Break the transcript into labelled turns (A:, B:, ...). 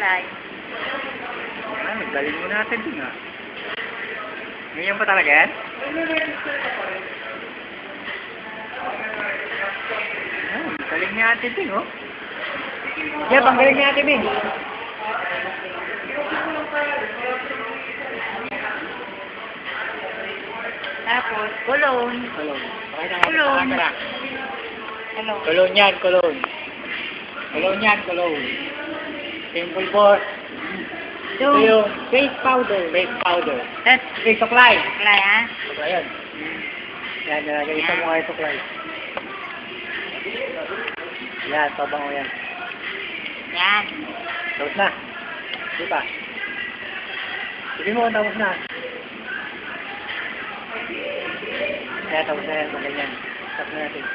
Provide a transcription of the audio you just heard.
A: suklay.
B: Magdaling mo natin din ah. Ngayon pa talaga yan? Galing ni ate din oh. Yeah, panggaling ni ate din.
A: Tapos, kulon.
B: Kulon.
A: Kulon. Kulon.
B: Kulon yan, kulon. Kulon yan, kulon. Simple boss. Ito yung face powder. Face powder. Face suklay.
A: Suklay, ha?
B: Suklay yan. Yan, nalagay isa mo kayo suklay. Yan, pabango yan.
A: Yan.
B: Tapos na. Di pa. Sige mo, tapos na. Kaya tapos na yan, ganyan. Tapos na natin.